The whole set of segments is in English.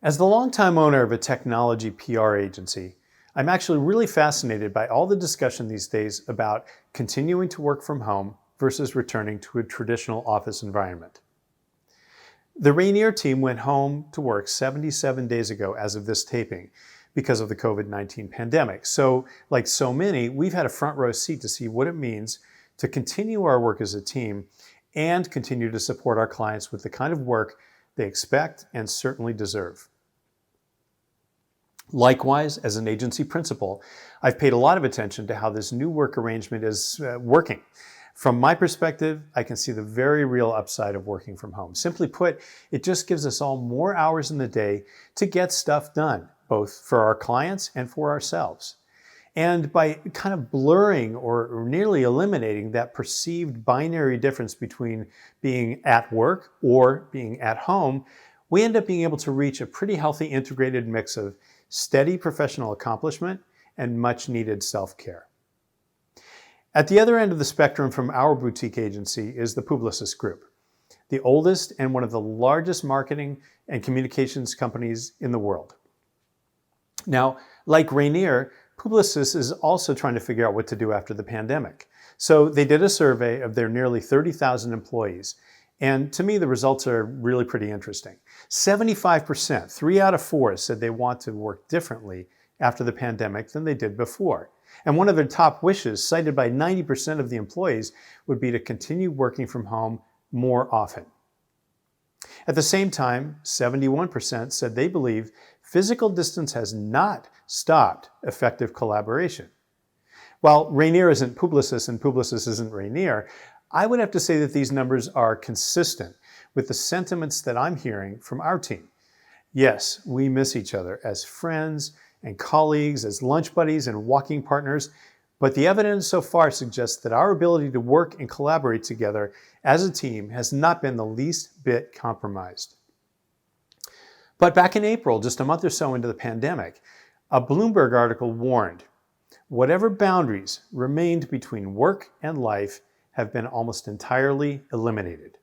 As the longtime owner of a technology PR agency, I'm actually really fascinated by all the discussion these days about continuing to work from home versus returning to a traditional office environment. The Rainier team went home to work 77 days ago as of this taping because of the COVID-19 pandemic. So, like so many, we've had a front row seat to see what it means to continue our work as a team and continue to support our clients with the kind of work they expect and certainly deserve. Likewise, as an agency principal, I've paid a lot of attention to how this new work arrangement is working. From my perspective, I can see the very real upside of working from home. Simply put, it just gives us all more hours in the day to get stuff done, both for our clients and for ourselves. And by kind of blurring or nearly eliminating that perceived binary difference between being at work or being at home, we end up being able to reach a pretty healthy integrated mix of steady professional accomplishment and much needed self-care. At the other end of the spectrum from our boutique agency is the Publicis Group, the oldest and one of the largest marketing and communications companies in the world. Now, like Rainier, Publicis is also trying to figure out what to do after the pandemic. So they did a survey of their nearly 30,000 employees. And to me, the results are really pretty interesting. 75%, 3 out of 4, said they want to work differently after the pandemic than they did before. And one of their top wishes, cited by 90% of the employees, would be to continue working from home more often. At the same time, 71% said they believe physical distance has not stopped effective collaboration. While Rainier isn't Publicis and Publicis isn't Rainier, I would have to say that these numbers are consistent with the sentiments that I'm hearing from our team. Yes, we miss each other as friends and colleagues, as lunch buddies and walking partners, but the evidence so far suggests that our ability to work and collaborate together as a team has not been the least bit compromised. But back in April, just a month or so into the pandemic, a Bloomberg article warned, whatever boundaries remained between work and life have been almost entirely eliminated.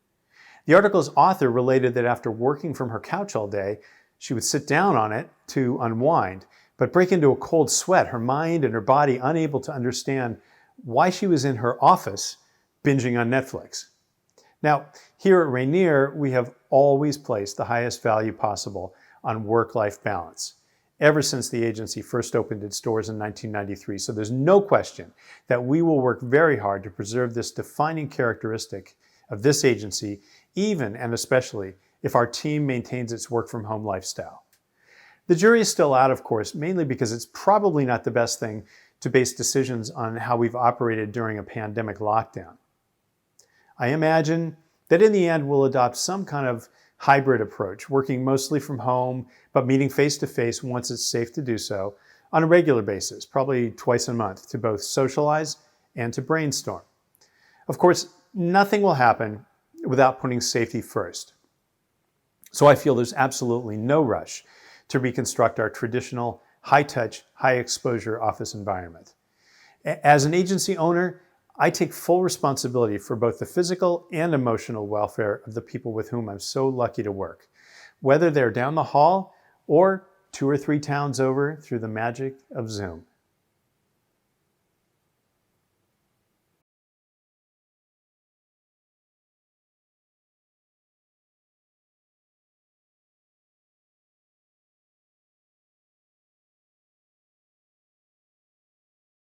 The article's author related that after working from her couch all day, she would sit down on it to unwind, but break into a cold sweat, her mind and her body unable to understand why she was in her office binging on Netflix. Now, here at Rainier, we have always placed the highest value possible on work-life balance, ever since the agency first opened its doors in 1993. So there's no question that we will work very hard to preserve this defining characteristic of this agency, even and especially if our team maintains its work-from-home lifestyle. The jury is still out, of course, mainly because it's probably not the best thing to base decisions on how we've operated during a pandemic lockdown. I imagine that in the end we'll adopt some kind of hybrid approach, working mostly from home, but meeting face-to-face once it's safe to do so on a regular basis, probably twice a month, to both socialize and to brainstorm. Of course, nothing will happen without putting safety first. So I feel there's absolutely no rush to reconstruct our traditional high-touch, high-exposure office environment. As an agency owner, I take full responsibility for both the physical and emotional welfare of the people with whom I'm so lucky to work, whether they're down the hall or 2 or 3 towns over through the magic of Zoom.